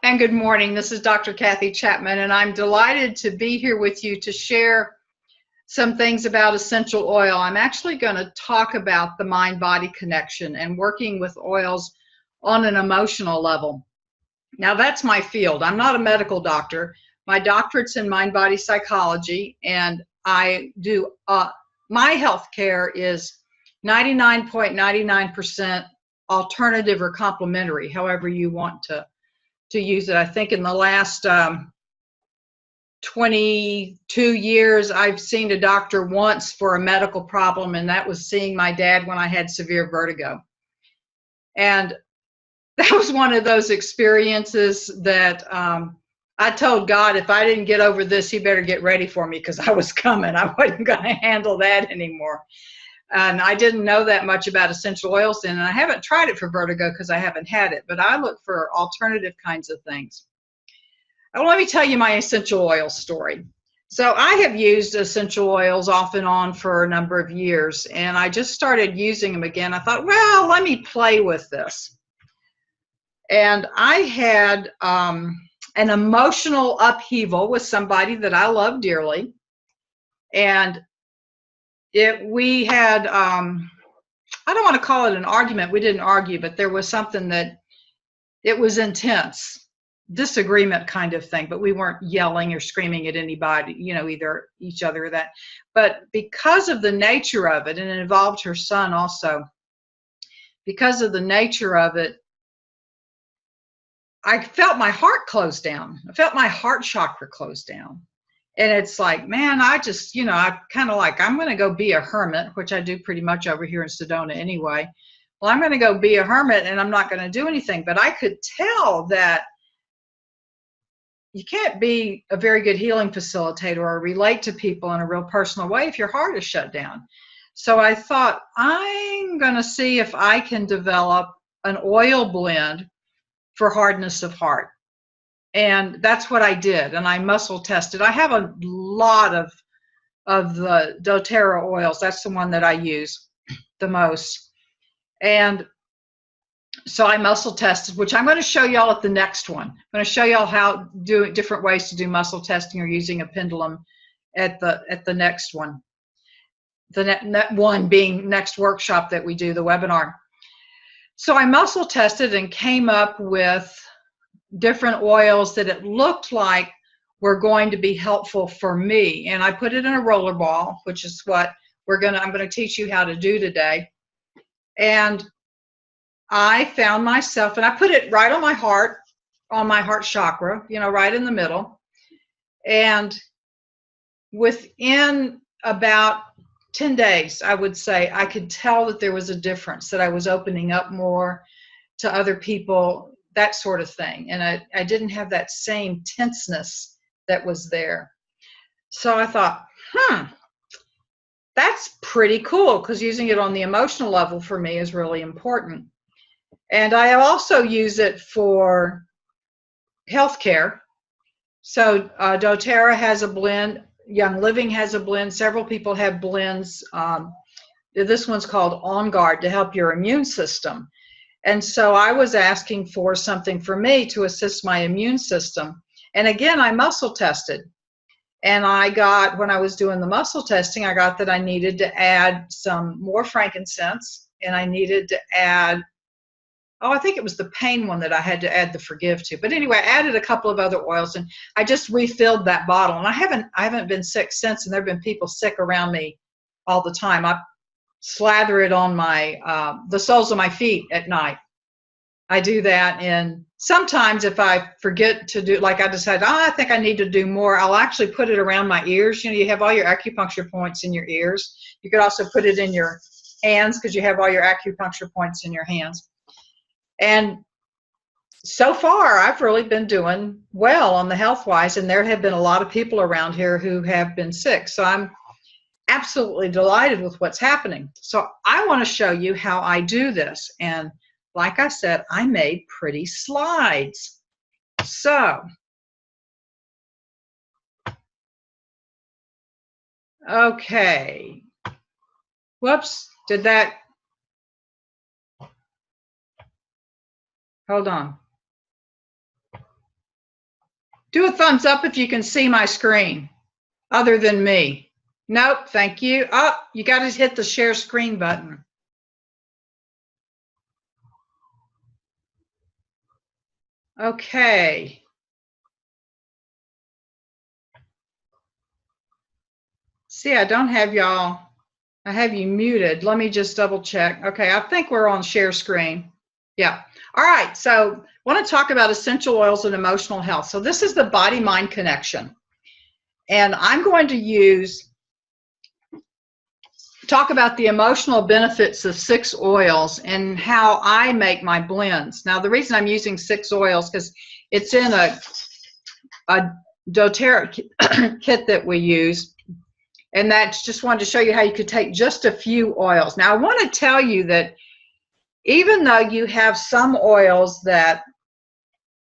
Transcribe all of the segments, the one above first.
And good morning. This is Dr. Kathy Chapman, and I'm delighted to be here with you to share some things about essential oil. I'm actually going to talk about the mind-body connection and working with oils on an emotional level. Now, that's my field. I'm not a medical doctor. My doctorate's in mind-body psychology, and I do my health care is 99.99% alternative or complementary, however you want to use it. I think in the last 22 years, I've seen a doctor once for a medical problem, and that was seeing my dad when I had severe vertigo. And that was one of those experiences that I told God, if I didn't get over this, he better get ready for me, because I was coming. I wasn't going to handle that anymore. And I didn't know that much about essential oils then, and I haven't tried it for vertigo because I haven't had it, but I look for alternative kinds of things. Well, let me tell you my essential oil story. So I have used essential oils off and on for a number of years, and I just started using them again. I thought, well, let me play with this. And I had an emotional upheaval with somebody that I love dearly, and we had, I don't want to call it an argument. We didn't argue, but there was something that it was intense, disagreement kind of thing, but we weren't yelling or screaming at anybody, either each other or that. But because of the nature of it, and it involved her son also, because of the nature of it, I felt my heart close down. I felt my heart chakra close down. And it's like, man, I just, I kind of like, I'm going to go be a hermit, which I do pretty much over here in Sedona anyway. Well, I'm going to go be a hermit and I'm not going to do anything. But I could tell that you can't be a very good healing facilitator or relate to people in a real personal way if your heart is shut down. So I thought, I'm going to see if I can develop an oil blend for hardness of heart. And that's what I did, and I muscle tested. I have a lot of the doTERRA oils. That's the one that I use the most. And so I muscle tested, which I'm going to show y'all at the next one. I'm going to show y'all how different ways to do muscle testing or using a pendulum at the next one. The one being next workshop that we do, the webinar. So I muscle tested and came up with different oils that it looked like were going to be helpful for me. And I put it in a roller ball, which is what I'm going to teach you how to do today. And I found myself, and I put it right on my heart chakra, right in the middle. And within about 10 days, I would say, I could tell that there was a difference, that I was opening up more to other people, that sort of thing. And I didn't have that same tenseness that was there. So I thought, that's pretty cool, because using it on the emotional level for me is really important. And I also use it for healthcare. So doTERRA has a blend. Young Living has a blend. Several people have blends. This one's called On Guard, to help your immune system. And so I was asking for something for me to assist my immune system. And again, I muscle tested. And when I was doing the muscle testing, I got that I needed to add some more frankincense, and I needed to add, I think it was the pain one that I had to add the forgive to. But anyway, I added a couple of other oils, and I just refilled that bottle. And I haven't been sick since, and there have been people sick around me all the time. I slather it on the soles of my feet at night. I do that, and sometimes if I forget to do, like I decided, I think I need to do more, I'll actually put it around my ears. You have all your acupuncture points in your ears. You could also put it in your hands, because you have all your acupuncture points in your hands. And so far, I've really been doing well on the health-wise, and there have been a lot of people around here who have been sick. So I'm absolutely delighted with what's happening. So I want to show you how I do this. And like I said, I made pretty slides. So, okay. Whoops, hold on. Do a thumbs up if you can see my screen, other than me. Nope, thank you. Oh, you got to hit the share screen button. Okay. See, I don't have y'all. I have you muted. Let me just double check. Okay, I think we're on share screen. Yeah. All right, so I want to talk about essential oils and emotional health. So this is the body-mind connection. And I'm going to talk about the emotional benefits of 6 oils and how I make my blends. Now, the reason I'm using 6 oils because it's in a doTERRA kit that we use. And that's just wanted to show you how you could take just a few oils. Now, I want to tell you that even though you have some oils that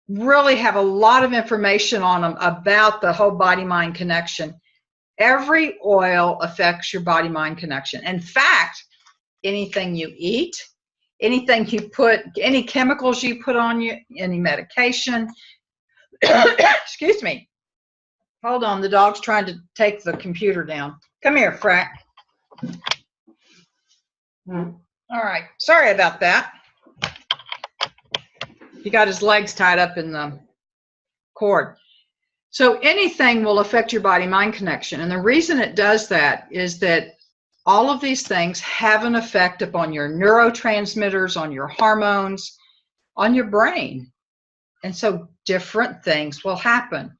really have a lot of information on them about the whole body-mind connection, every oil affects your body-mind connection. In fact, anything you eat, anything you put, any chemicals you put on you, any medication, excuse me. Hold on, the dog's trying to take the computer down. Come here, Frank. All right, sorry about that. He got his legs tied up in the cord. So anything will affect your body-mind connection. And the reason it does that is that all of these things have an effect upon your neurotransmitters, on your hormones, on your brain. And so different things will happen.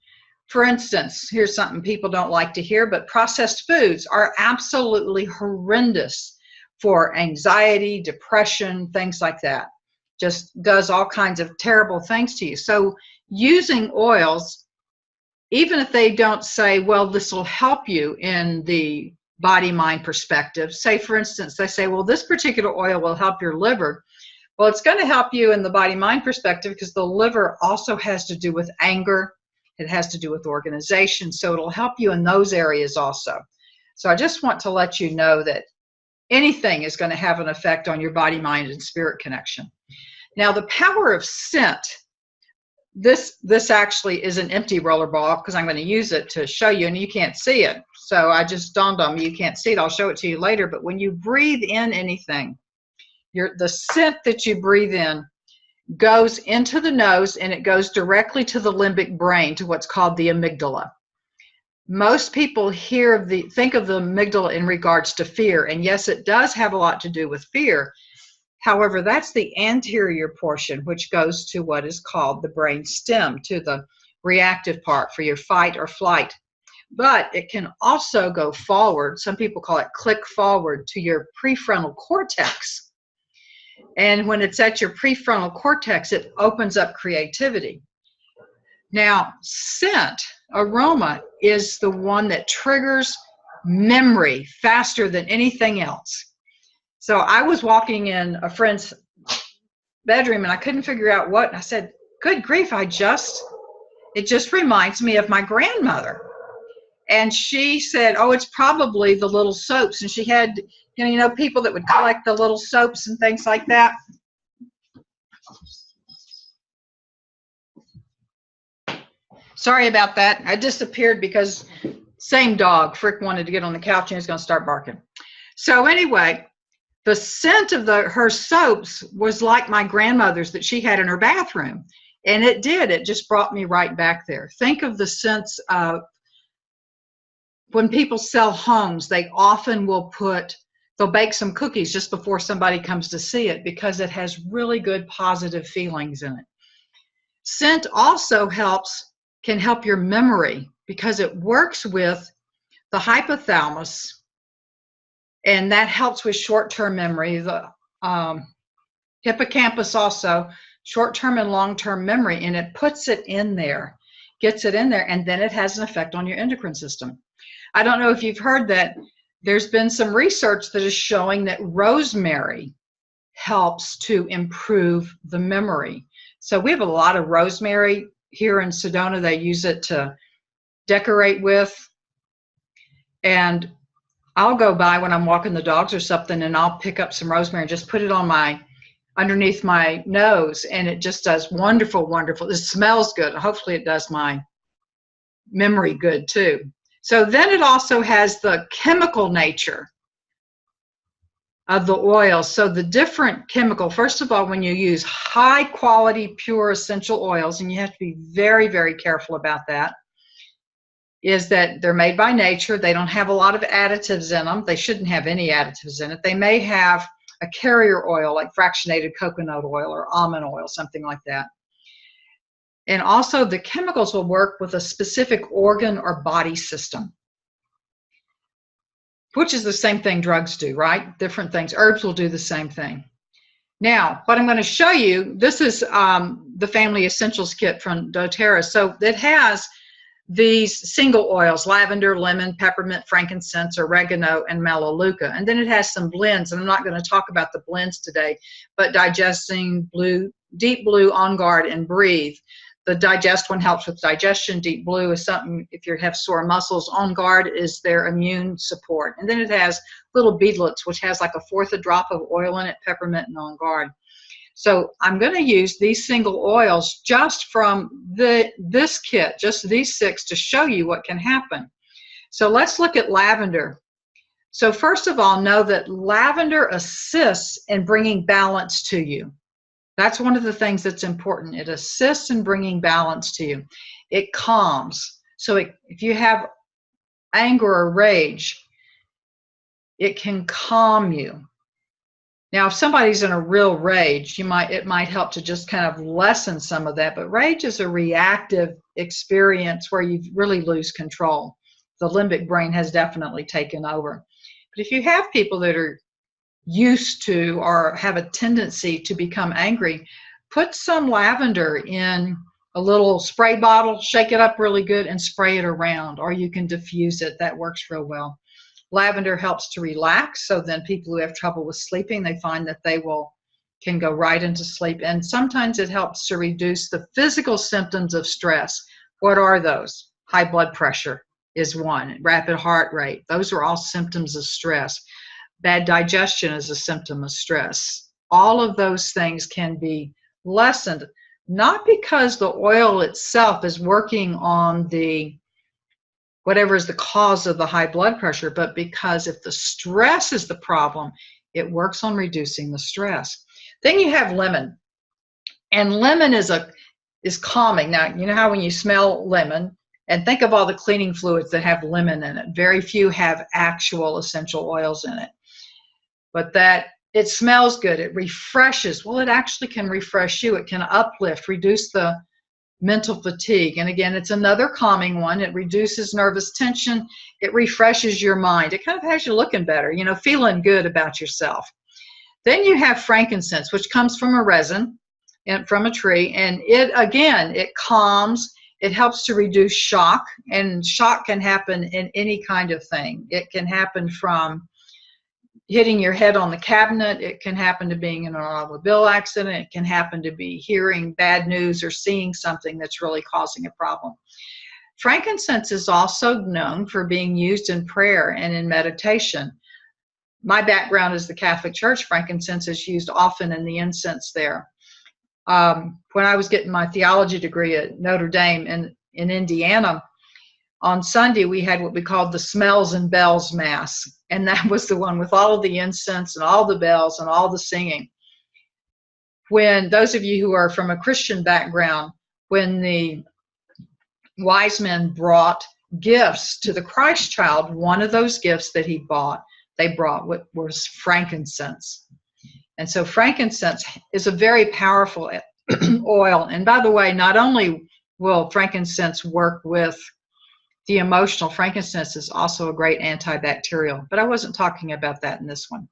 For instance, here's something people don't like to hear, but processed foods are absolutely horrendous for anxiety, depression, things like that. Just does all kinds of terrible things to you. So using oils, even if they don't say, well, this will help you in the body-mind perspective, say, for instance, they say, well, this particular oil will help your liver. Well, it's going to help you in the body-mind perspective because the liver also has to do with anger. It has to do with organization. So it'll help you in those areas also. So I just want to let you know that anything is going to have an effect on your body, mind, and spirit connection. Now, the power of scent. This actually is an empty roller ball because I'm going to use it to show you, and you can't see it. So I just dawned on me, you can't see it. I'll show it to you later. But when you breathe in anything, the scent that you breathe in goes into the nose, and it goes directly to the limbic brain, to what's called the amygdala. Most people think of the amygdala in regards to fear, and yes, it does have a lot to do with fear. However, that's the anterior portion, which goes to what is called the brain stem, to the reactive part for your fight or flight. But it can also go forward. Some people call it click forward to your prefrontal cortex. And when it's at your prefrontal cortex, it opens up creativity. Now, scent, aroma, is the one that triggers memory faster than anything else. So I was walking in a friend's bedroom and I couldn't figure out what. And I said, good grief, it just reminds me of my grandmother. And she said, oh, it's probably the little soaps. And she had, people that would collect the little soaps and things like that. Sorry about that. I disappeared because same dog, Frick, wanted to get on the couch and he was going to start barking. So anyway, the scent of her soaps was like my grandmother's that she had in her bathroom. And it just brought me right back there. Think of the sense of when people sell homes, they often they'll bake some cookies just before somebody comes to see it because it has really good positive feelings in it. Scent also can help your memory because it works with the hypothalamus, and that helps with short-term memory. The hippocampus also, short-term and long-term memory, and it puts it in there, gets it in there, and then it has an effect on your endocrine system. I don't know if you've heard that there's been some research that is showing that rosemary helps to improve the memory. So we have a lot of rosemary here in Sedona. They use it to decorate with. And I'll go by when I'm walking the dogs or something, and I'll pick up some rosemary and just put it on underneath my nose, and it just does wonderful, wonderful. It smells good. Hopefully it does mine. memory good too. So then it also has the chemical nature of the oils. So the different chemical, first of all, when you use high quality, pure essential oils, and you have to be very, very careful about that, is that they're made by nature. They don't have a lot of additives in them. They shouldn't have any additives in it. They may have a carrier oil like fractionated coconut oil or almond oil, something like that. And also the chemicals will work with a specific organ or body system, which is the same thing drugs do, right? Different things. Herbs will do the same thing. Now, what I'm going to show you, this is the Family Essentials Kit from doTERRA. So it has these single oils: lavender, lemon, peppermint, frankincense, oregano, and melaleuca. And then it has some blends, and I'm not going to talk about the blends today, but digesting, blue, deep blue, on guard, and breathe. The digest one helps with digestion. Deep blue is something if you have sore muscles. On guard is their immune support. And then it has little beadlets, which has like a fourth a drop of oil in it, peppermint and on guard. So I'm going to use these single oils just from this kit, just these 6, to show you what can happen. So let's look at lavender. So first of all, know that lavender assists in bringing balance to you. That's one of the things that's important. It assists in bringing balance to you. It calms. So if you have anger or rage, it can calm you. Now, if somebody's in a real rage, it might help to just kind of lessen some of that. But rage is a reactive experience where you really lose control. The limbic brain has definitely taken over. But if you have people that are used to or have a tendency to become angry, put some lavender in a little spray bottle, shake it up really good, and spray it around. Or you can diffuse it. That works real well. Lavender helps to relax, so then people who have trouble with sleeping, they find that they can go right into sleep. And sometimes it helps to reduce the physical symptoms of stress. What are those? High blood pressure is one, rapid heart rate. Those are all symptoms of stress. Bad digestion is a symptom of stress. All of those things can be lessened, not because the oil itself is working on whatever is the cause of the high blood pressure, but because if the stress is the problem, it works on reducing the stress. Then you have lemon, and lemon is calming. Now, you know how when you smell lemon, and think of all the cleaning fluids that have lemon in it, very few have actual essential oils in it. But that it smells good, it refreshes. Well, it actually can refresh you. It can uplift, reduce the mental fatigue. And again, it's another calming one. It reduces nervous tension. It refreshes your mind. It kind of has you looking better, feeling good about yourself. Then you have frankincense, which comes from a resin and from a tree. And it calms. It helps to reduce shock. And shock can happen in any kind of thing. It can happen from hitting your head on the cabinet. It can happen to being in an automobile accident. It can happen to be hearing bad news or seeing something that's really causing a problem. Frankincense is also known for being used in prayer and in meditation. My background is the Catholic Church. Frankincense is used often in the incense there. When I was getting my theology degree at Notre Dame in Indiana, on Sunday, we had what we called the Smells and Bells Mass. And that was the one with all of the incense and all the bells and all the singing. When those of you who are from a Christian background, when the wise men brought gifts to the Christ child, one of those gifts that they brought was frankincense. And so frankincense is a very powerful oil. And by the way, not only will frankincense work with the emotional, frankincense is also a great antibacterial, but I wasn't talking about that in this one.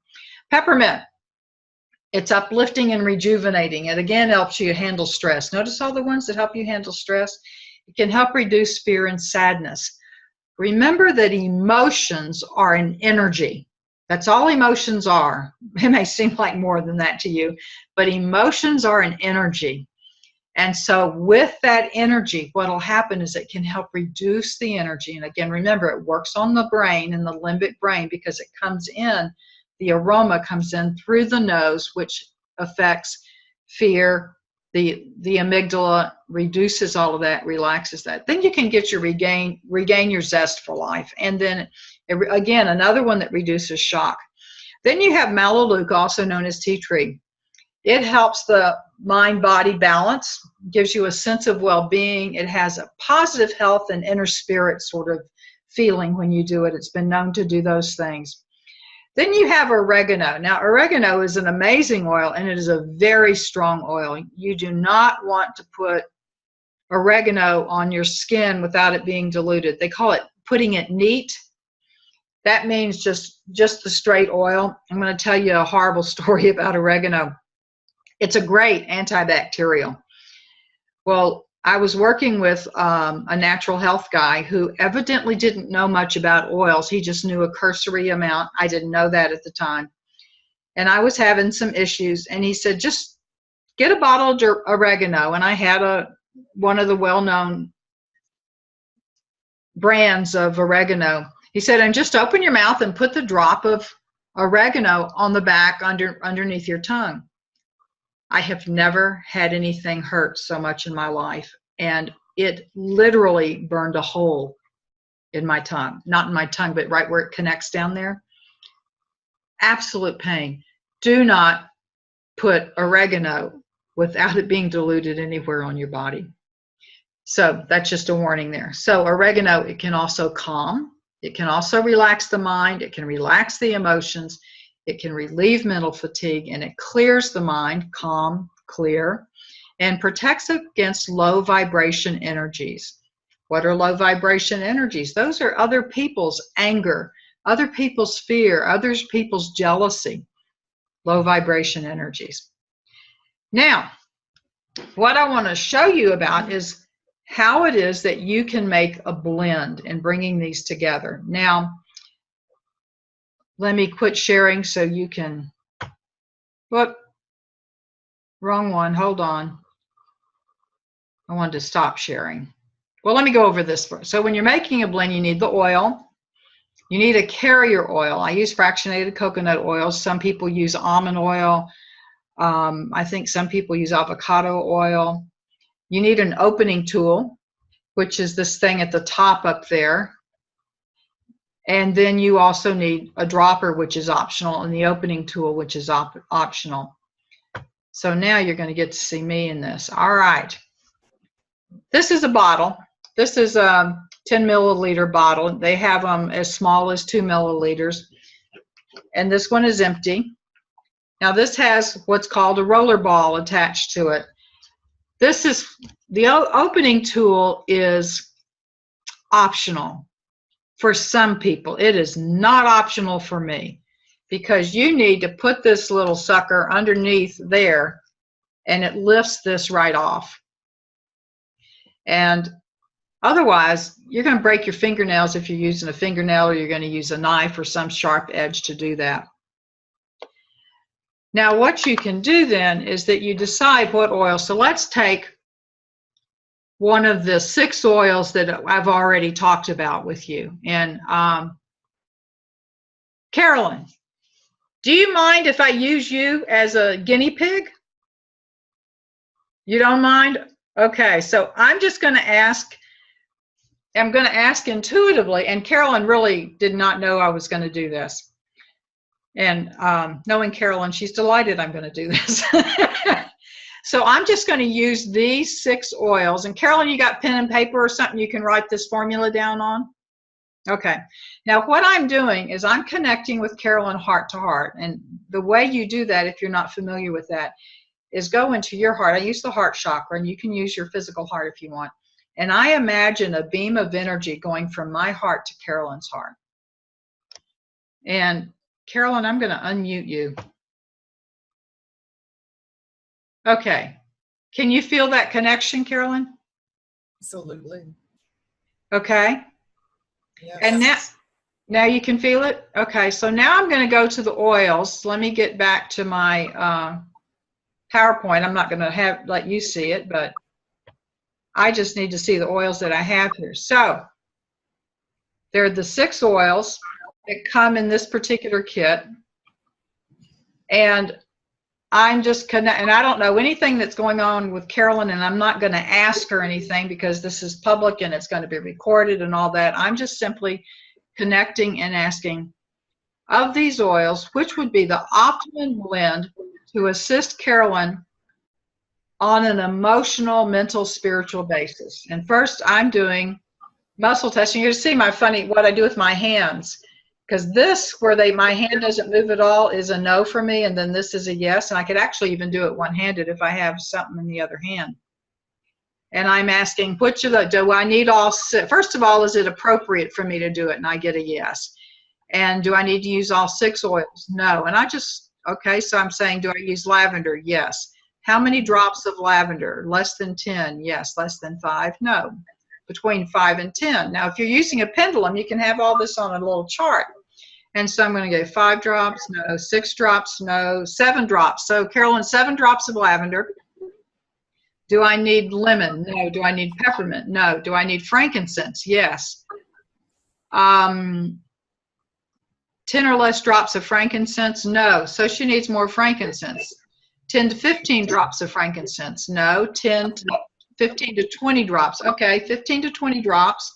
Peppermint, it's uplifting and rejuvenating. It again helps you handle stress. Notice all the ones that help you handle stress. It can help reduce fear and sadness. Remember that emotions are an energy. That's all emotions are. It may seem like more than that to you, but emotions are an energy. And so with that energy, what will happen is it can help reduce the energy. And again, remember, it works on the brain and the limbic brain because it comes in, the aroma comes in through the nose, which affects fear, the amygdala, reduces all of that, relaxes that. Then you can get your regain your zest for life. And then again, another one that reduces shock. Then you have melaleuca, also known as tea tree. It helps the mind-body balance, gives you a sense of well-being. It has a positive health and inner spirit sort of feeling when you do it. It's been known to do those things. Then you have oregano. Now, oregano is an amazing oil, and it is a very strong oil. You do not want to put oregano on your skin without it being diluted. They call it putting it neat. That means just the straight oil. I'm going to tell you a horrible story about oregano. It's a great antibacterial. Well, I was working with a natural health guy who evidently didn't know much about oils. He just knew a cursory amount. I didn't know that at the time. And I was having some issues. And he said, just get a bottle of oregano. And I had one of the well-known brands of oregano. He said, and just open your mouth and put the drop of oregano on the back underneath your tongue. I have never had anything hurt so much in my life. And it literally burned a hole in my tongue. Not in my tongue, but right where it connects down there. Absolute pain. Do not put oregano without it being diluted anywhere on your body. So that's just a warning there. So oregano, it can also calm. It can also relax the mind. It can relax the emotions. It can relieve mental fatigue, and it clears the mind, calm, clear, and protects against low vibration energies. What are low vibration energies? Those are other people's anger, other people's fear, other people's jealousy. Low vibration energies. Now, what I want to show you about is how it is that you can make a blend in bringing these together. Now, let me quit sharing so you can, whoop, wrong one, hold on. I wanted to stop sharing. Well, let me go over this first. So when you're making a blend, you need the oil. You need a carrier oil. I use fractionated coconut oil. Some people use almond oil. I think some people use avocado oil. You need an opening tool, which is this thing at the top up there. And then you also need a dropper, which is optional, and the opening tool, which is optional. So now you're going to get to see me in this. All right. This is a bottle. This is a 10 milliliter bottle. They have them as small as 2 milliliters. And this one is empty. Now this has what's called a roller ball attached to it. This is, the opening tool is optional. For some people, it is not optional for me, because you need to put this little sucker underneath there and it lifts this right off. And otherwise, you're going to break your fingernails if you're using a fingernail, or you're going to use a knife or some sharp edge to do that. Now, what you can do then is that you decide what oil. So let's take one of the 6 oils that I've already talked about with you. And Carolyn, do you mind if I use you as a guinea pig? You don't mind? Okay, so I'm just going to ask, I'm going to ask intuitively, and Carolyn really did not know I was going to do this. And knowing Carolyn, she's delighted I'm going to do this. So I'm just going to use these 6 oils. And Carolyn, you got pen and paper or something you can write this formula down on? Okay. Now what I'm doing is I'm connecting with Carolyn heart to heart. And the way you do that, if you're not familiar with that, is go into your heart. I use the heart chakra, and you can use your physical heart if you want. And I imagine a beam of energy going from my heart to Carolyn's heart. And Carolyn, I'm going to unmute you. Okay. Can you feel that connection, Carolyn? Absolutely. Okay. Yes. And now you can feel it? Okay. So now I'm going to go to the oils. Let me get back to my PowerPoint. I'm not going to let you see it, but I just need to see the oils that I have here. So there are the 6 oils that come in this particular kit. And I'm just connect, and I don't know anything that's going on with Carolyn, and I'm not going to ask her anything because this is public and it's going to be recorded and all that. I'm just simply connecting and asking, of these oils, which would be the optimum blend to assist Carolyn on an emotional, mental, spiritual basis? And first, I'm doing muscle testing. You're going to see my funny, what I do with my hands. Because this, where my hand doesn't move at all, is a no for me, and then this is a yes. And I could actually even do it one-handed if I have something in the other hand. And I'm asking, which of the, do I need all six? First of all, is it appropriate for me to do it? And I get a yes. And do I need to use all 6 oils? No. And I just, okay, so I'm saying, do I use lavender? Yes. How many drops of lavender? Less than 10? Yes. Less than 5? No. Between 5 and 10. Now, if you're using a pendulum, you can have all this on a little chart. And so I'm going to go 5 drops, no. 6 drops, no. 7 drops. So, Carolyn, 7 drops of lavender. Do I need lemon? No. Do I need peppermint? No. Do I need frankincense? Yes. 10 or less drops of frankincense? No. So she needs more frankincense. 10 to 15 drops of frankincense? No. 10 to 15 to 20 drops. Okay, 15 to 20 drops.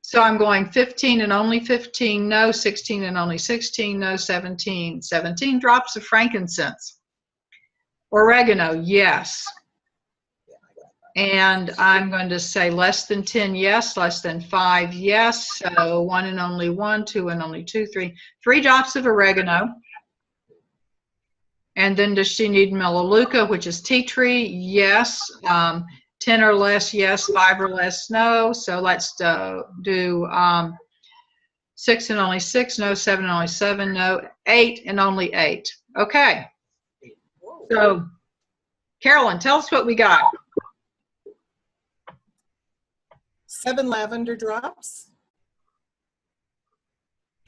So I'm going 15 and only 15, no. 16 and only 16, no. 17. 17 drops of frankincense. Oregano, yes. And I'm going to say less than 10, yes. Less than 5, yes. So 1 and only 1, 2 and only 2, 3. 3 drops of oregano. And then does she need melaleuca, which is tea tree? Yes. 10 or less, yes. 5 or less, no. So let's do 6 and only 6, no. 7 and only 7, no. 8 and only 8. Okay. So, Carolyn, tell us what we got. 7 lavender drops,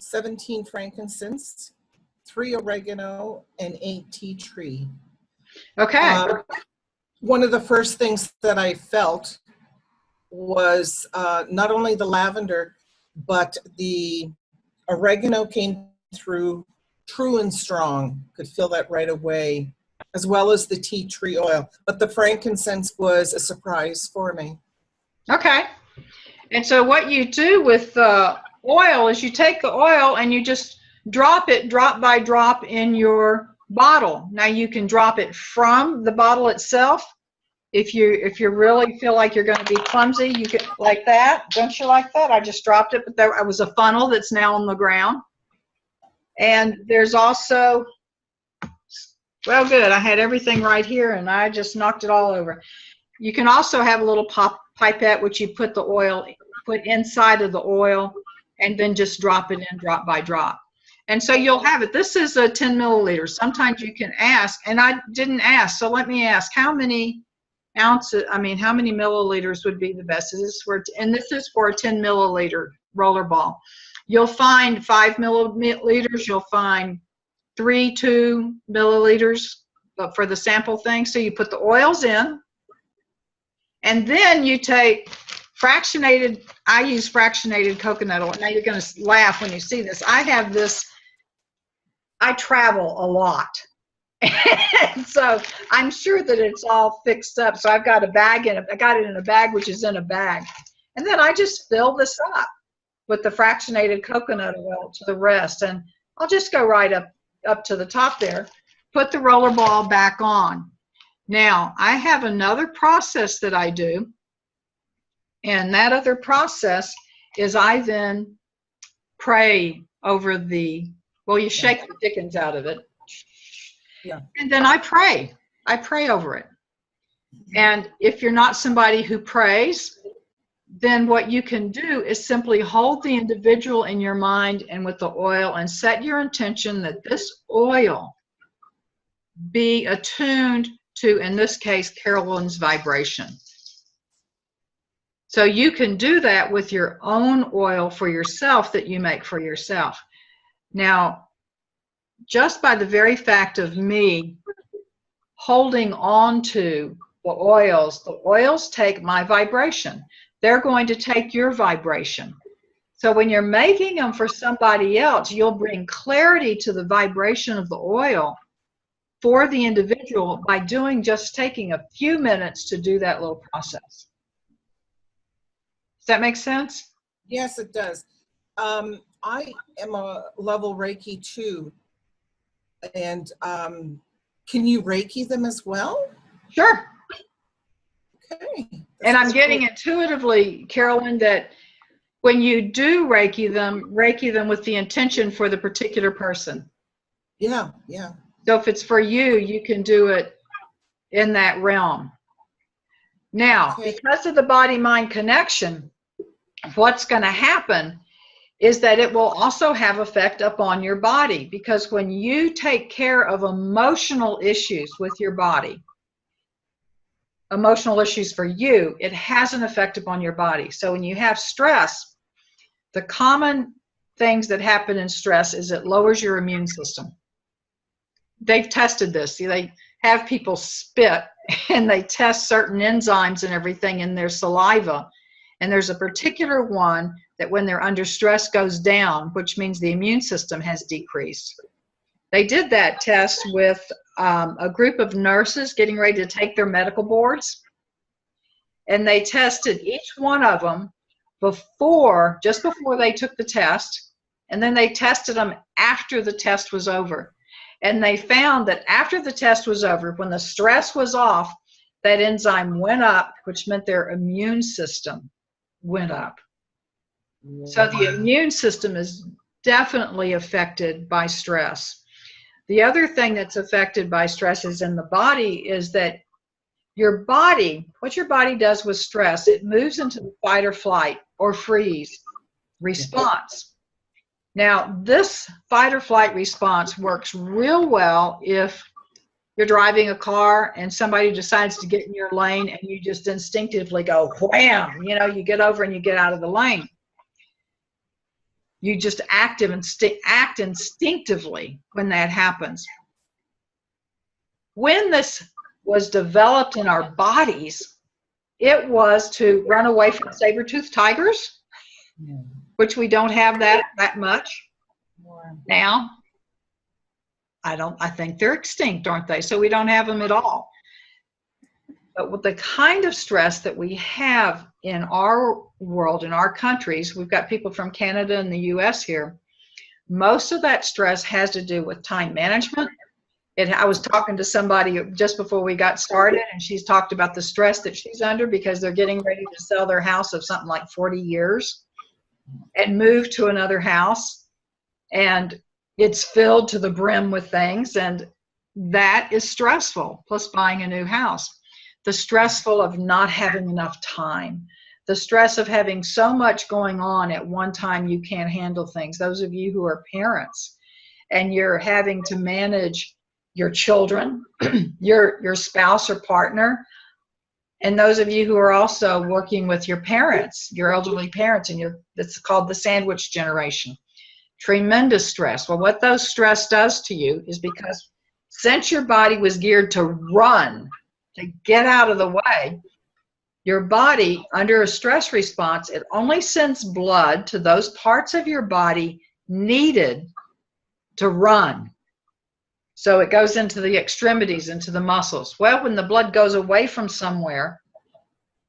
17 frankincense, 3 oregano, and 8 tea tree. Okay. One of the first things that I felt was not only the lavender, but the oregano came through true and strong. Could feel that right away, as well as the tea tree oil. But the frankincense was a surprise for me. Okay. And so what you do with the oil is you take the oil and you just drop it drop by drop in your bottle. Now you can drop it from the bottle itself. If you really feel like you're going to be clumsy, you can, like that. Don't you like that? I just dropped it, but there was a funnel that's now on the ground. And there's also, well, good. I had everything right here and I just knocked it all over. You can also have a little pipette, which you put the oil, put inside of the oil, and then just drop it in drop by drop. And so you'll have it. This is a 10 milliliters. Sometimes you can ask, and I didn't ask, so let me ask, how many ounces, how many milliliters would be the best? And this is for a 10 milliliter roller ball. You'll find 5 milliliters, you'll find 2 milliliters for the sample thing. So you put the oils in, and then you take fractionated, I use fractionated coconut oil. Now you're going to laugh when you see this. I have this, I travel a lot. And so I'm sure that it's all fixed up. So I've got a bag in it. I got it in a bag, which is in a bag. And then I just fill this up with the fractionated coconut oil to the rest. And I'll just go right up to the top there, put the roller ball back on. Now, I have another process that I do, and that other process is I then pray over the, well, you shake the dickens out of it, and then I pray over it. And if you're not somebody who prays, then what you can do is simply hold the individual in your mind and with the oil and set your intention that this oil be attuned to, in this case, Carolyn's vibration. So you can do that with your own oil for yourself that you make for yourself. Now, just by the very fact of me holding on to the oils take my vibration. They're going to take your vibration. So when you're making them for somebody else, you'll bring clarity to the vibration of the oil. for the individual by just taking a few minutes to do that little process. Does that make sense? Yes, it does. I am a level Reiki too. And can you Reiki them as well? Sure. Okay. And I'm getting intuitively, Carolyn, that when you do Reiki them with the intention for the particular person. Yeah, yeah. So if it's for you, you can do it in that realm. Now, because of the body-mind connection, what's going to happen is that it will also have effect upon your body, because when you take care of emotional issues with your body, emotional issues for you, it has an effect upon your body. So when you have stress, the common things that happen in stress is it lowers your immune system. They've tested this. See, they have people spit and they test certain enzymes and everything in their saliva. And there's a particular one that when they're under stress goes down, which means the immune system has decreased. They did that test with a group of nurses getting ready to take their medical boards. And they tested each one of them just before they took the test. And then they tested them after the test was over. And they found that after the test was over, when the stress was off, that enzyme went up, which meant their immune system went up. So the immune system is definitely affected by stress. The other thing that's affected by stress is in the body is that what your body does with stress, it moves into the fight or flight or freeze response. Now, this fight or flight response works real well if you're driving a car and somebody decides to get in your lane and you just instinctively go wham, you get over and you get out of the lane. You just act instinctively when that happens. When this was developed in our bodies, it was to run away from saber-toothed tigers, which we don't have that much now. I think they're extinct, aren't they? So we don't have them at all. But with the kind of stress that we have in our world, in our countries, we've got people from Canada and the US here, most of that stress has to do with time management. I was talking to somebody just before we got started, and she's talked about the stress that she's under because they're getting ready to sell their house of something like 40 years and move to another house. And it's filled to the brim with things, and that is stressful, plus buying a new house. The stressful of not having enough time. The stress of having so much going on at one time you can't handle things. Those of you who are parents and you're having to manage your children, your spouse or partner, and those of you who are also working with your parents, your elderly parents, and it's called the sandwich generation. Tremendous stress. Well, what those stress does to you is because since your body was geared to run, to get out of the way, your body, under a stress response, it only sends blood to those parts of your body needed to run. So it goes into the extremities, into the muscles. Well, when the blood goes away from somewhere,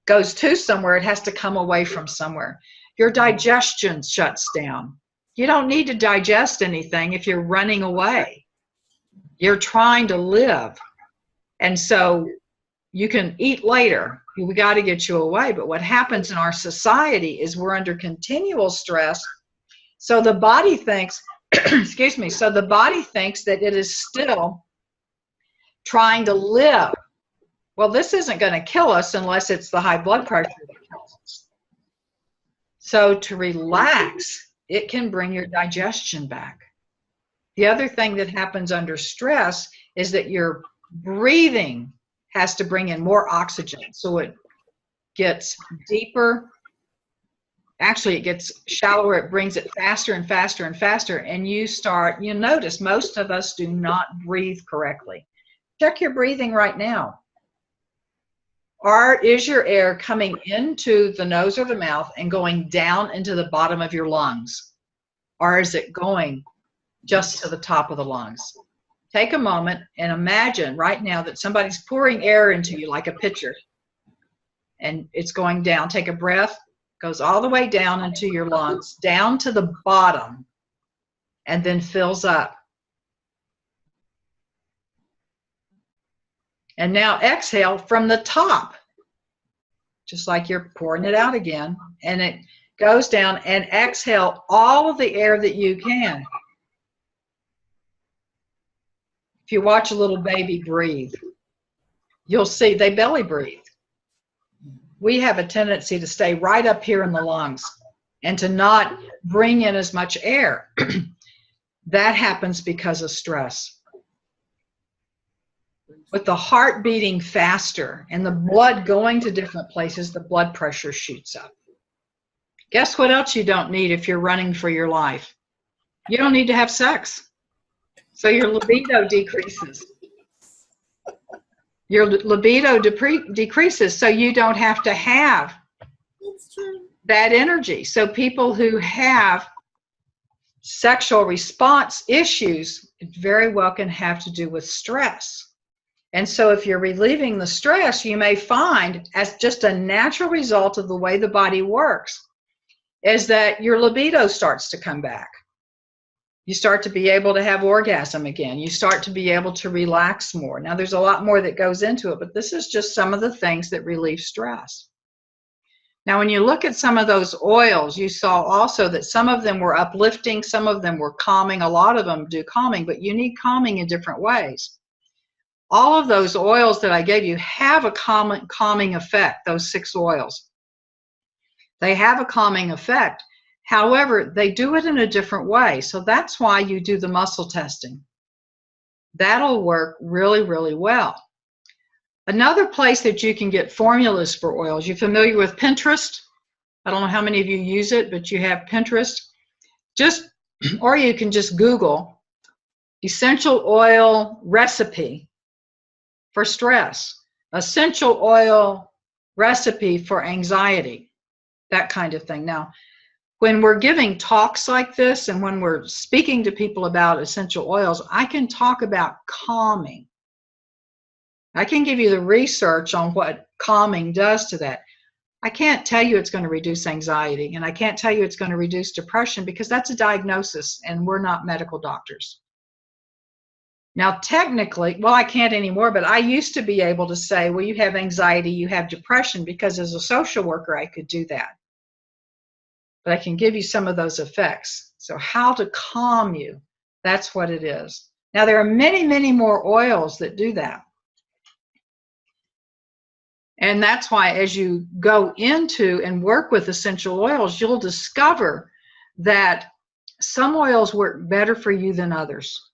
goes to somewhere, it has to come away from somewhere. Your digestion shuts down. You don't need to digest anything if you're running away. You're trying to live. And so you can eat later. We got to get you away. But what happens in our society is we're under continual stress. So the body thinks, excuse me, so the body thinks that it is still trying to live. Well, this isn't going to kill us unless it's the high blood pressure that kills us. So to relax, it can bring your digestion back. The other thing that happens under stress is that your breathing has to bring in more oxygen. So it gets deeper. Actually, it gets shallower. It brings it faster and faster and faster. And you notice most of us do not breathe correctly. Check your breathing right now. Is your air coming into the nose or the mouth and going down into the bottom of your lungs? Or is it going just to the top of the lungs? take a moment and imagine right now that somebody's pouring air into you like a pitcher, and it's going down. Take a breath, goes all the way down into your lungs, down to the bottom, and then fills up. And now exhale from the top, just like you're pouring it out again, and it goes down, and exhale all of the air that you can. If you watch a little baby breathe, you'll see they belly breathe. We have a tendency to stay right up here in the lungs and to not bring in as much air. That happens because of stress. With the heart beating faster and the blood going to different places, the blood pressure shoots up. Guess what else you don't need if you're running for your life? You don't need to have sex. So your libido decreases. Your libido decreases, so you don't have to have that energy. So people who have sexual response issues very well can have to do with stress. And so if you're relieving the stress, you may find, as just a natural result of the way the body works, is that your libido starts to come back. You start to be able to have orgasm again. You start to be able to relax more. Now, there's a lot more that goes into it, but this is just some of the things that relieve stress. Now, when you look at some of those oils, you saw also that some of them were uplifting, some of them were calming. A lot of them do calming, but you need calming in different ways. All of those oils that I gave you have a calming effect, those 6 oils. They have a calming effect. However, they do it in a different way. So that's why you do the muscle testing. That'll work really, really well. Another place that you can get formulas for oils, you familiar with Pinterest? I don't know how many of you use it, but you have Pinterest. Or you can just Google essential oil recipe for stress, essential oil recipe for anxiety, that kind of thing. Now, when we're giving talks like this and when we're speaking to people about essential oils, I can talk about calming. I can give you the research on what calming does to that. I can't tell you it's going to reduce anxiety, and I can't tell you it's going to reduce depression, because that's a diagnosis and we're not medical doctors. Now, technically, well, I can't anymore, but I used to be able to say, well, you have anxiety, you have depression, because as a social worker, I could do that. But I can give you some of those effects. So how to calm you, that's what it is. Now, there are many, many more oils that do that. And that's why as you go into and work with essential oils, you'll discover that some oils work better for you than others.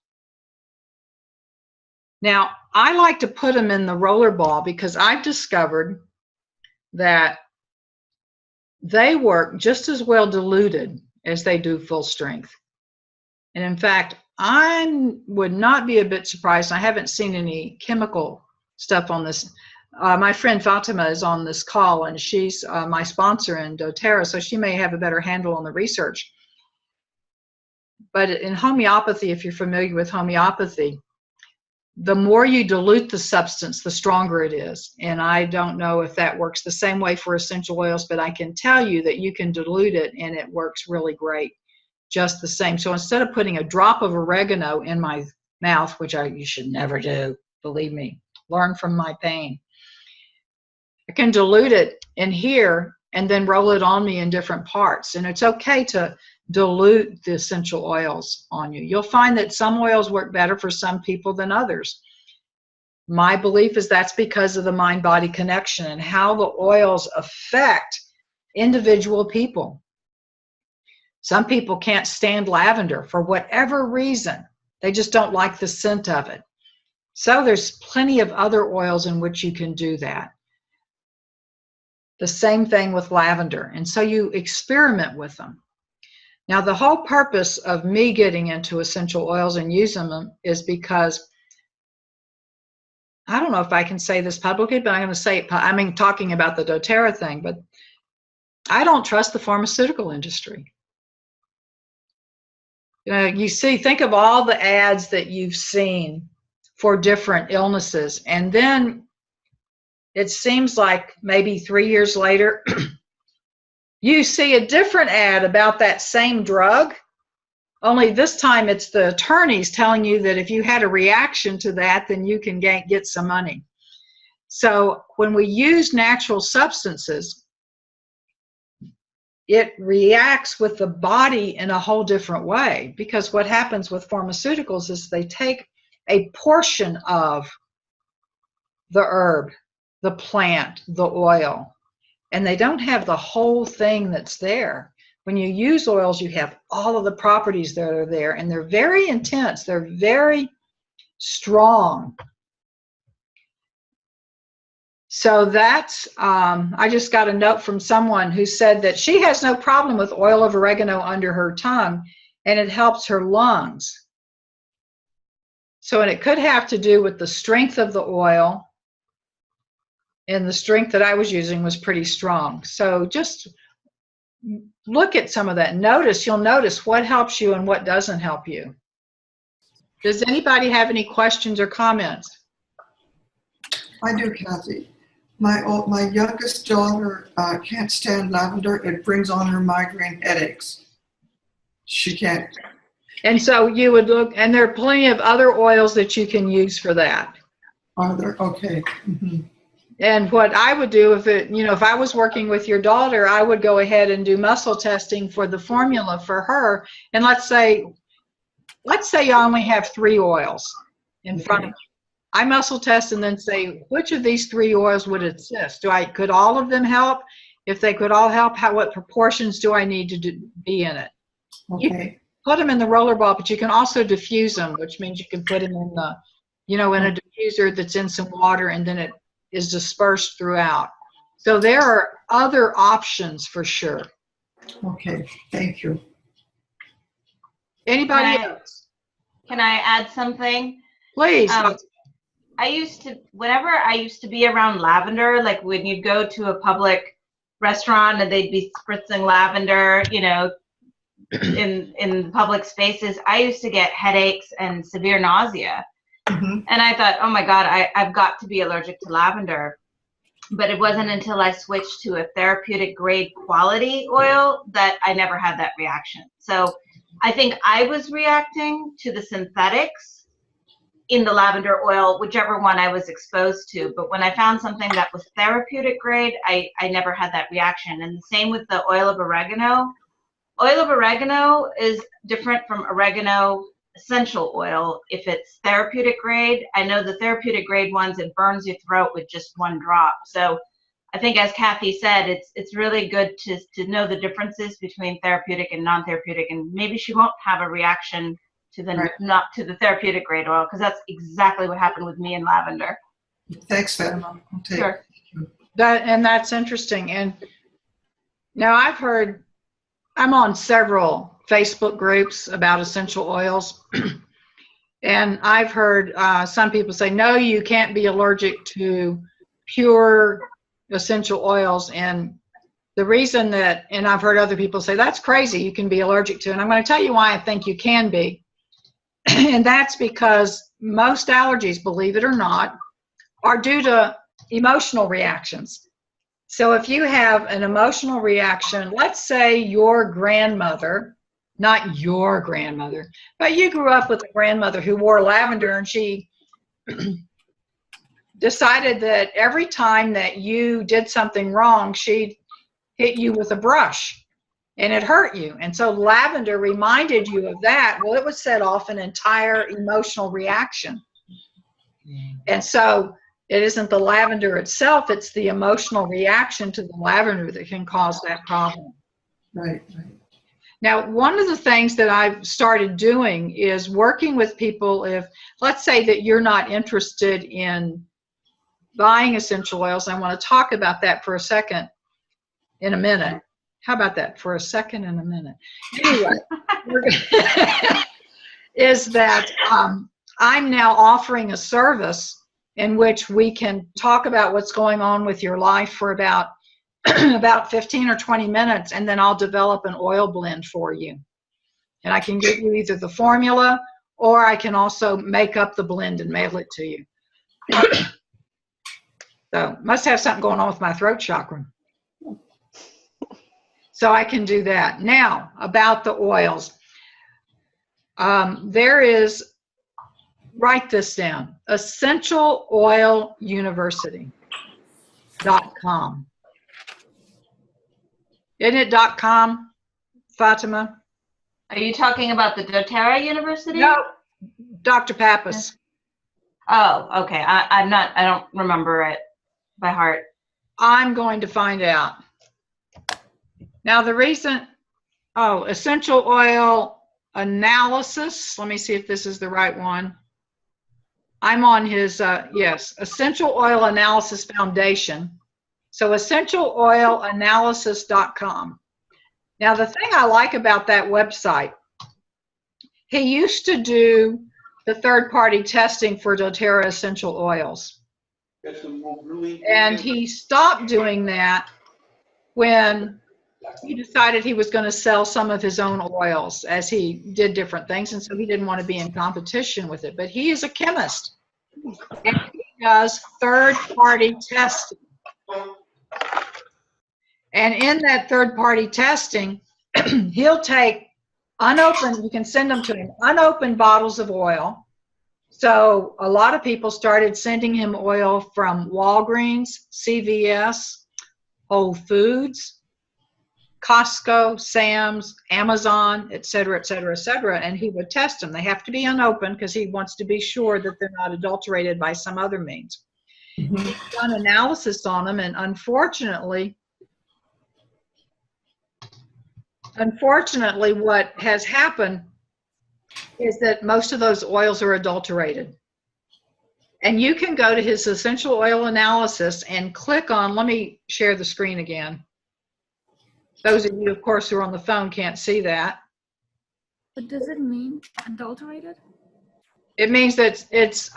Now, I like to put them in the roller ball because I've discovered that they work just as well diluted as they do full strength. And in fact, I would not be a bit surprised. I haven't seen any chemical stuff on this. My friend Fatima is on this call, and she's my sponsor in doTERRA, so she may have a better handle on the research. But in homeopathy, if you're familiar with homeopathy, the more you dilute the substance, the stronger it is. And I don't know if that works the same way for essential oils, but I can tell you that you can dilute it and it works really great, just the same. So instead of putting a drop of oregano in my mouth, which you should never do, believe me, learn from my pain, I can dilute it in here and then roll it on me in different parts. And it's okay to dilute the essential oils on you. You'll find that some oils work better for some people than others. My belief is that's because of the mind-body connection and how the oils affect individual people. Some people can't stand lavender for whatever reason. They just don't like the scent of it. So there's plenty of other oils in which you can do that. The same thing with lavender. And so you experiment with them. Now, the whole purpose of me getting into essential oils and using them is because, I don't know if I can say this publicly, but I'm going to say it. I mean, talking about the doTERRA thing, but I don't trust the pharmaceutical industry. You see, think of all the ads that you've seen for different illnesses. And then it seems like maybe 3 years later, you see a different ad about that same drug, only this time it's the attorneys telling you that if you had a reaction to that, then you can get some money. So when we use natural substances, it reacts with the body in a whole different way, because what happens with pharmaceuticals is they take a portion of the herb, the plant, the oil, and they don't have the whole thing that's there. When you use oils, you have all of the properties that are there, and they're very intense. They're very strong. So that's, I just got a note from someone who said that she has no problem with oil of oregano under her tongue, and it helps her lungs. So, and it could have to do with the strength of the oil, and the strength that I was using was pretty strong. So just look at some of that. You'll notice what helps you and what doesn't help you. Does anybody have any questions or comments? I do, Kathy. My youngest daughter can't stand lavender. It brings on her migraine headaches. She can't. And so you would look, and there are plenty of other oils that you can use for that. Are there? Okay. Mm-hmm. And what I would do if I was working with your daughter, I would go ahead and do muscle testing for the formula for her. And let's say you only have 3 oils in front of you. I muscle test and then say, which of these 3 oils would assist? Could all of them help? If they could all help, what proportions do I need to be in it? Okay. Put them in the roller ball, but you can also diffuse them, which means you can put them in in a diffuser that's in some water, and then it is dispersed throughout. So there are other options for sure. Okay, thank you. Anybody else? Can I add something? Please. Whenever I used to be around lavender, like when you'd go to a public restaurant and they'd be spritzing lavender, in public spaces, I used to get headaches and severe nausea. Mm-hmm. And I thought, oh my God, I've got to be allergic to lavender. But it wasn't until I switched to a therapeutic grade quality oil that I never had that reaction. So I think I was reacting to the synthetics in the lavender oil, whichever one I was exposed to. But when I found something that was therapeutic grade, I never had that reaction. And the same with the oil of oregano. Oil of oregano is different from oregano essential oil. If it's therapeutic grade, I know the therapeutic grade ones, it burns your throat with just 1 drop. So I think, as Kathy said, it's really good to know the differences between therapeutic and non-therapeutic, and maybe she won't have a reaction to the not to the therapeutic grade oil, because that's exactly what happened with me in lavender. Thanks, Fatima. Sure. That's interesting. And now I'm on several Facebook groups about essential oils, and I've heard some people say, no, you can't be allergic to pure essential oils. And the reason and I've heard other people say, that's crazy, you can be allergic to. And I'm going to tell you why I think you can be. And that's because most allergies, believe it or not, are due to emotional reactions. So if you have an emotional reaction, let's say your grandmother, not your grandmother, but you grew up with a grandmother who wore lavender, and she decided that every time that you did something wrong, she'd hit you with a brush, and it hurt you. And so lavender reminded you of that. Well, it would set off an entire emotional reaction. And so it isn't the lavender itself, it's the emotional reaction to the lavender that can cause that problem. Right. Now, one of the things that I've started doing is working with people. If, let's say that you're not interested in buying essential oils, I want to talk about that for a second in a minute. How about that? For a second in a minute. Anyway, is that I'm now offering a service in which we can talk about what's going on with your life for about 15 or 20 minutes, and then I'll develop an oil blend for you. And I can give you either the formula, or I can also make up the blend and mail it to you. So must have something going on with my throat chakra. So I can do that. Now, about the oils. There is, write this down, essentialoiluniversity.com. Isn't it .com, Fatima? Are you talking about the doTERRA University? No, Dr. Pappas. Oh, okay. I don't remember it by heart. I'm going to find out. Now the reason, essential oil analysis. Let me see if this is the right one. I'm on his, yes, Essential Oil Analysis Foundation. So essentialoilanalysis.com. Now the thing I like about that website, he used to do the third-party testing for doTERRA essential oils. And he stopped doing that when he decided he was going to sell some of his own oils as he did different things, and so he didn't want to be in competition with it. But he is a chemist, and he does third-party testing. And in that third-party testing, he'll take unopened, you can send them to him, unopened bottles of oil. So a lot of people started sending him oil from Walgreens, CVS, Whole Foods, Costco, Sam's, Amazon, et cetera, et cetera, et cetera, and he would test them. They have to be unopened because he wants to be sure that they're not adulterated by some other means. Mhm. He's done analysis on them, and unfortunately, what has happened is that most of those oils are adulterated. And you can go to his essential oil analysis and click on, let me share the screen again. Those of you, of course, who are on the phone can't see that. But does it mean adulterated? It means that it's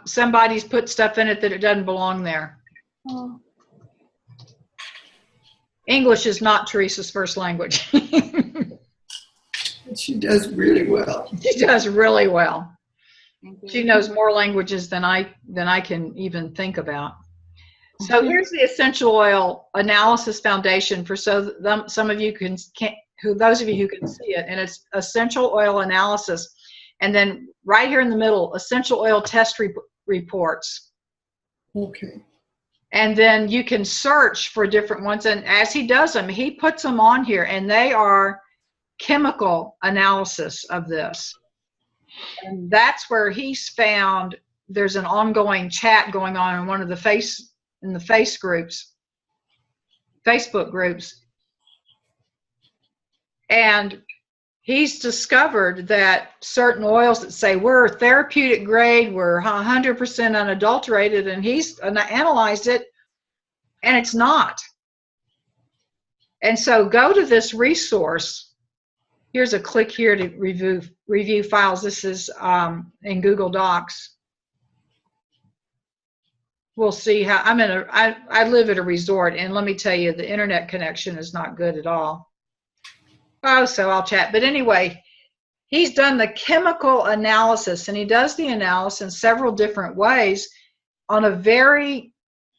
somebody's put stuff in it that it doesn't belong there. Oh, English is not Teresa's first language. She does really well. She does really well. thank you. She knows more languages than I can even think about. So here's the Essential Oil Analysis Foundation for some of you those of you who can see it, and it's Essential Oil Analysis, and then right here in the middle, Essential Oil Test Reports. Okay. And then you can search for different ones, and as he does them, he puts them on here, and they are chemical analysis of this. And that's where he's found there's an ongoing chat going on in one of the Facebook groups. And he's discovered that certain oils that say we're therapeutic grade, we're 100% unadulterated, and he's analyzed it, and it's not. And so go to this resource. Here's a click here to review files. This is in Google Docs. We'll see how, I live at a resort, and let me tell you, the internet connection is not good at all. Oh, so I'll chat. But anyway, he's done the chemical analysis, and he does the analysis in several different ways on a very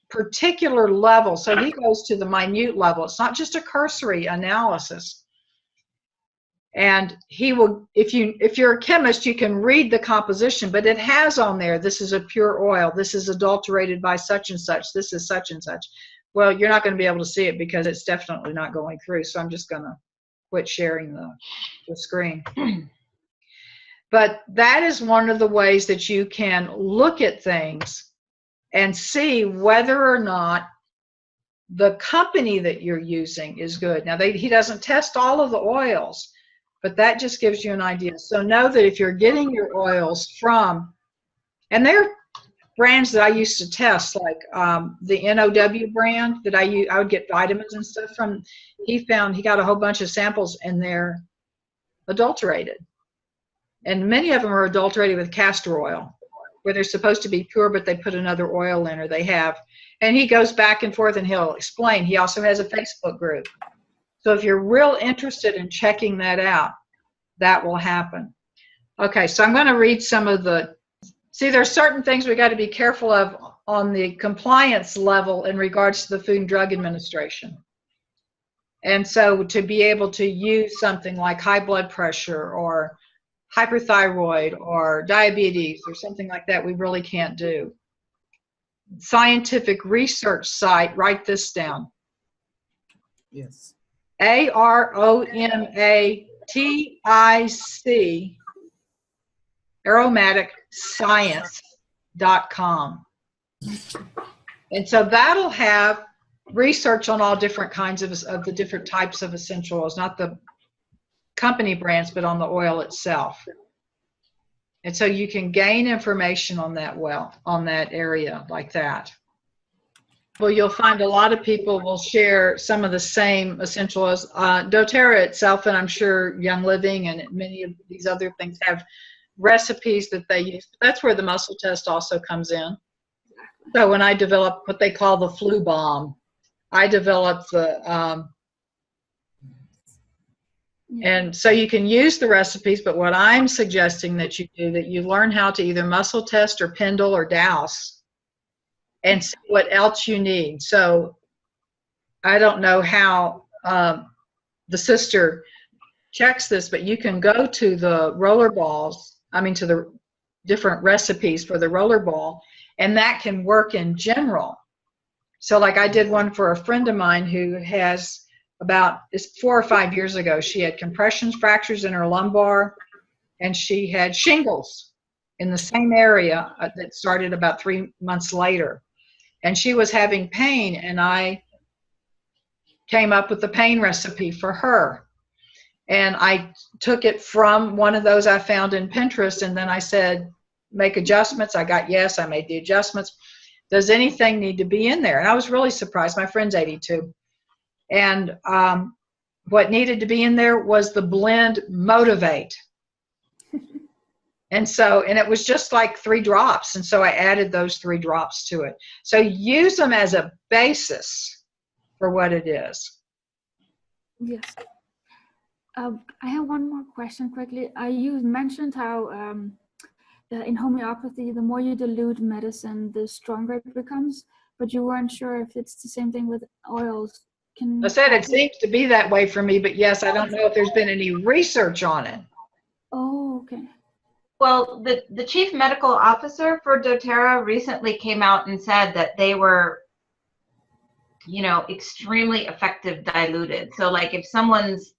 particular level. So he goes to the minute level. It's not just a cursory analysis. And he will, if you're a chemist, you can read the composition, but it has on there, this is a pure oil, this is adulterated by such and such, this is such and such. Well, you're not going to be able to see it because it's definitely not going through, so I'm just going to quit sharing the screen. But that is one of the ways that you can look at things and see whether or not the company that you're using is good. Now, he doesn't test all of the oils, but that just gives you an idea. So know that if you're getting your oils from, and they're brands that I used to test, like the NOW brand that I would get vitamins and stuff from. He got a whole bunch of samples, and they're adulterated. And many of them are adulterated with castor oil, where they're supposed to be pure, but they put another oil in, or they have. And he goes back and forth, and he'll explain. He also has a Facebook group. So if you're real interested in checking that out, that will happen. Okay, so I'm going to read some of the, see, there are certain things we got to be careful of on the compliance level in regards to the Food and Drug Administration. And so to be able to use something like high blood pressure or hyperthyroid or diabetes or something like that, we really can't do. Scientific research site, write this down. Yes. AROMATIC, aromaticscience.com. And so that'll have research on all different kinds of the different types of essential oils, not the company brands, but on the oil itself. And so you can gain information on that on that area like that. Well, you'll find a lot of people will share some of the same essential oils. doTERRA itself, and I'm sure Young Living and many of these other things have recipes that they use. That's where the muscle test also comes in. So when I developed what they call the flu bomb, I developed the, and so you can use the recipes, but what I'm suggesting that you do, that you learn how to either muscle test or Pendle or Dowse and see what else you need. So I don't know how the sister checks this, but you can go to the roller balls, to the different recipes for the roller ball, and that can work in general. So like I did one for a friend of mine who has it's 4 or 5 years ago, she had compression fractures in her lumbar, and she had shingles in the same area that started about 3 months later. And she was having pain, and I came up with the pain recipe for her. And I took it from one of those I found in Pinterest, and then I said, make adjustments. I got yes, I made the adjustments. Does anything need to be in there? And I was really surprised. My friend's 82. And what needed to be in there was the blend Motivate. And it was just like 3 drops. And so I added those 3 drops to it. So use them as a basis for what it is. Yes. I have one more question quickly. You mentioned how in homeopathy, the more you dilute medicine, the stronger it becomes, but you weren't sure if it's the same thing with oils. I said it seems to be that way for me, but yes, I don't know if there's been any research on it. Oh, okay. Well, the chief medical officer for doTERRA recently came out and said that they were, extremely effective diluted. So like if someone's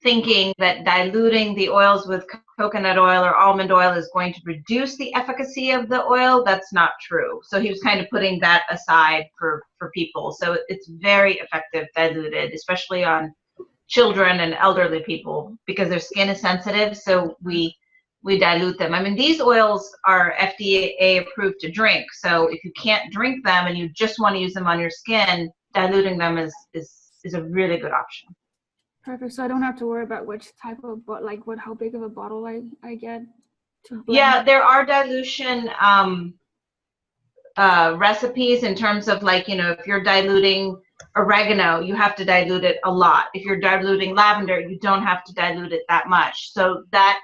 thinking that diluting the oils with coconut oil or almond oil is going to reduce the efficacy of the oil, that's not true. So he was kind of putting that aside for people. So it's very effective diluted, especially on children and elderly people, because their skin is sensitive. So we dilute them. These oils are FDA approved to drink. So if you can't drink them and you just want to use them on your skin, diluting them is a really good option. Perfect. So I don't have to worry about which type of, how big of a bottle I get. Yeah, there are dilution recipes in terms of if you're diluting oregano, you have to dilute it a lot. If you're diluting lavender, you don't have to dilute it that much. So that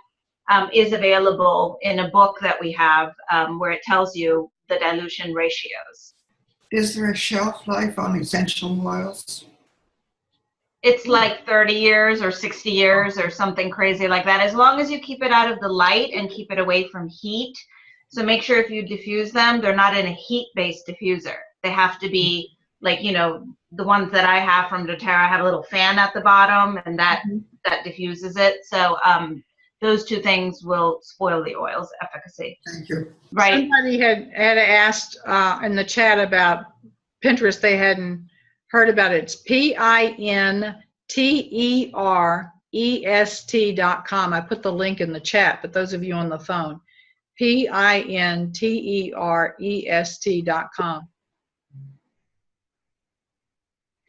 is available in a book that we have where it tells you the dilution ratios. Is there a shelf life on essential oils? It's like 30 years or 60 years or something crazy like that, as long as you keep it out of the light and keep it away from heat. So make sure if you diffuse them, they're not in a heat-based diffuser. They have to be the ones that I have from doTERRA have a little fan at the bottom, and that diffuses it. So those 2 things will spoil the oil's efficacy. Thank you. Right. Somebody had asked in the chat about Pinterest. They hadn't heard about it. It's PINTEREST.com. I put the link in the chat, but those of you on the phone, PINTEREST.com.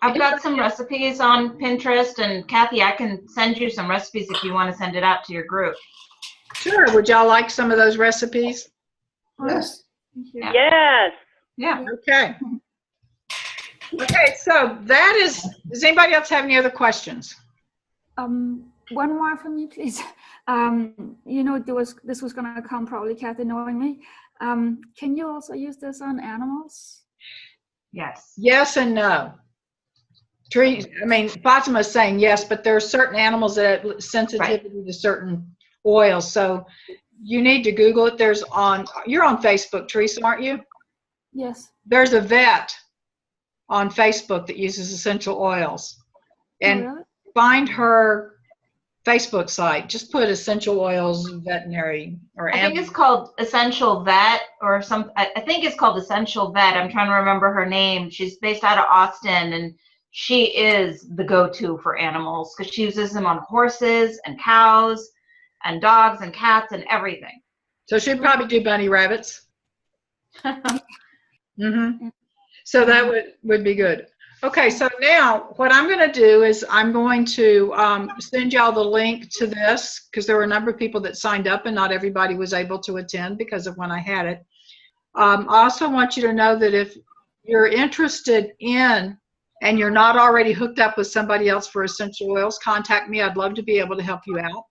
I've got some recipes on Pinterest, and Kathy, I can send you some recipes if you want to send it out to your group. Sure. Would y'all like some of those recipes? Yes. Yeah. Yes. Yeah. Okay. Okay, so that is, does anybody else have any other questions? One more from me, please. You know, this was gonna come probably, Kathy, knowing me. Can you also use this on animals? Yes. Yes and no. Fatima's saying yes, but there are certain animals that have sensitivity to certain oils. So you need to Google it. You're on Facebook, Teresa, aren't you? Yes. There's a vet on Facebook that uses essential oils. And Oh, really? find her Facebook site. Just put essential oils veterinary or I think it's called Essential Vet or some. I think it's called Essential Vet. I'm trying to remember her name. She's based out of Austin, and she is the go-to for animals because she uses them on horses and cows and dogs and cats and everything. So she'd probably do bunny rabbits. Mm-hmm. So that would be good. Okay, so now what I'm going to do is I'm going to send y'all the link to this because there were a number of people that signed up and not everybody was able to attend because of when I had it. I also want you to know that if you're interested in and you're not already hooked up with somebody else for essential oils, contact me. I'd love to be able to help you out.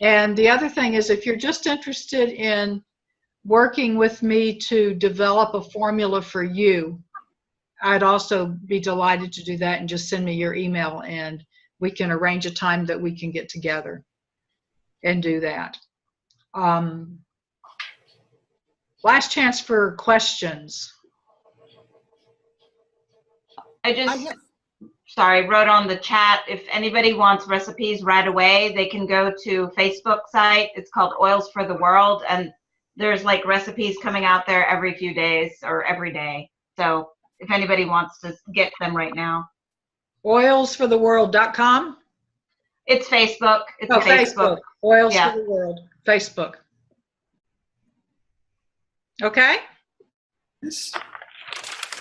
And the other thing is if you're just interested in working with me to develop a formula for you, I'd also be delighted to do that, and just send me your email and we can arrange a time that we can get together and do that. Last chance for questions. I wrote on the chat, if anybody wants recipes right away, they can go to Facebook site. It's called Oils for the World, and there's like recipes coming out there every few days or every day. So if anybody wants to get them right now. Oilsfortheworld.com? It's Facebook. It's Facebook. Oils for the World. Facebook. Okay? Yes.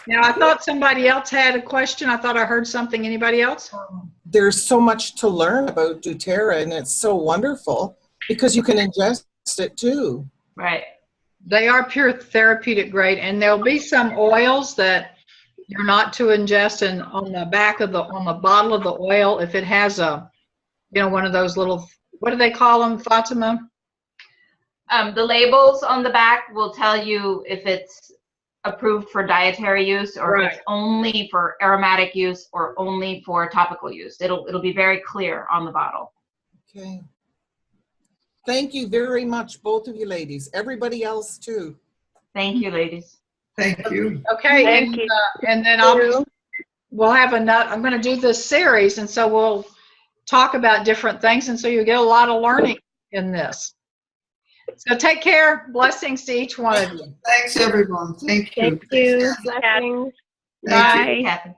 Now, I thought somebody else had a question. I thought I heard something. Anybody else? There's so much to learn about doTERRA, and it's so wonderful because you can ingest it too. Right. They are pure therapeutic grade, and there'll be some oils that you're not to ingest. And on the back of on the bottle of the oil, if it has one of those little, what do they call them, Fatima? The labels on the back will tell you if it's approved for dietary use or if it's only for aromatic use or only for topical use. It'll be very clear on the bottle. Okay. Thank you very much, both of you ladies. Everybody else too. Thank you, ladies. Thank you. Okay, Thank you. And then we'll have I'm going to do this series, and so we'll talk about different things, and so you'll get a lot of learning in this. So take care. Blessings to each one of you. Thanks, everyone. Thank you. Thank you. Thanks, Blessings. Thank you. Bye. Kathy.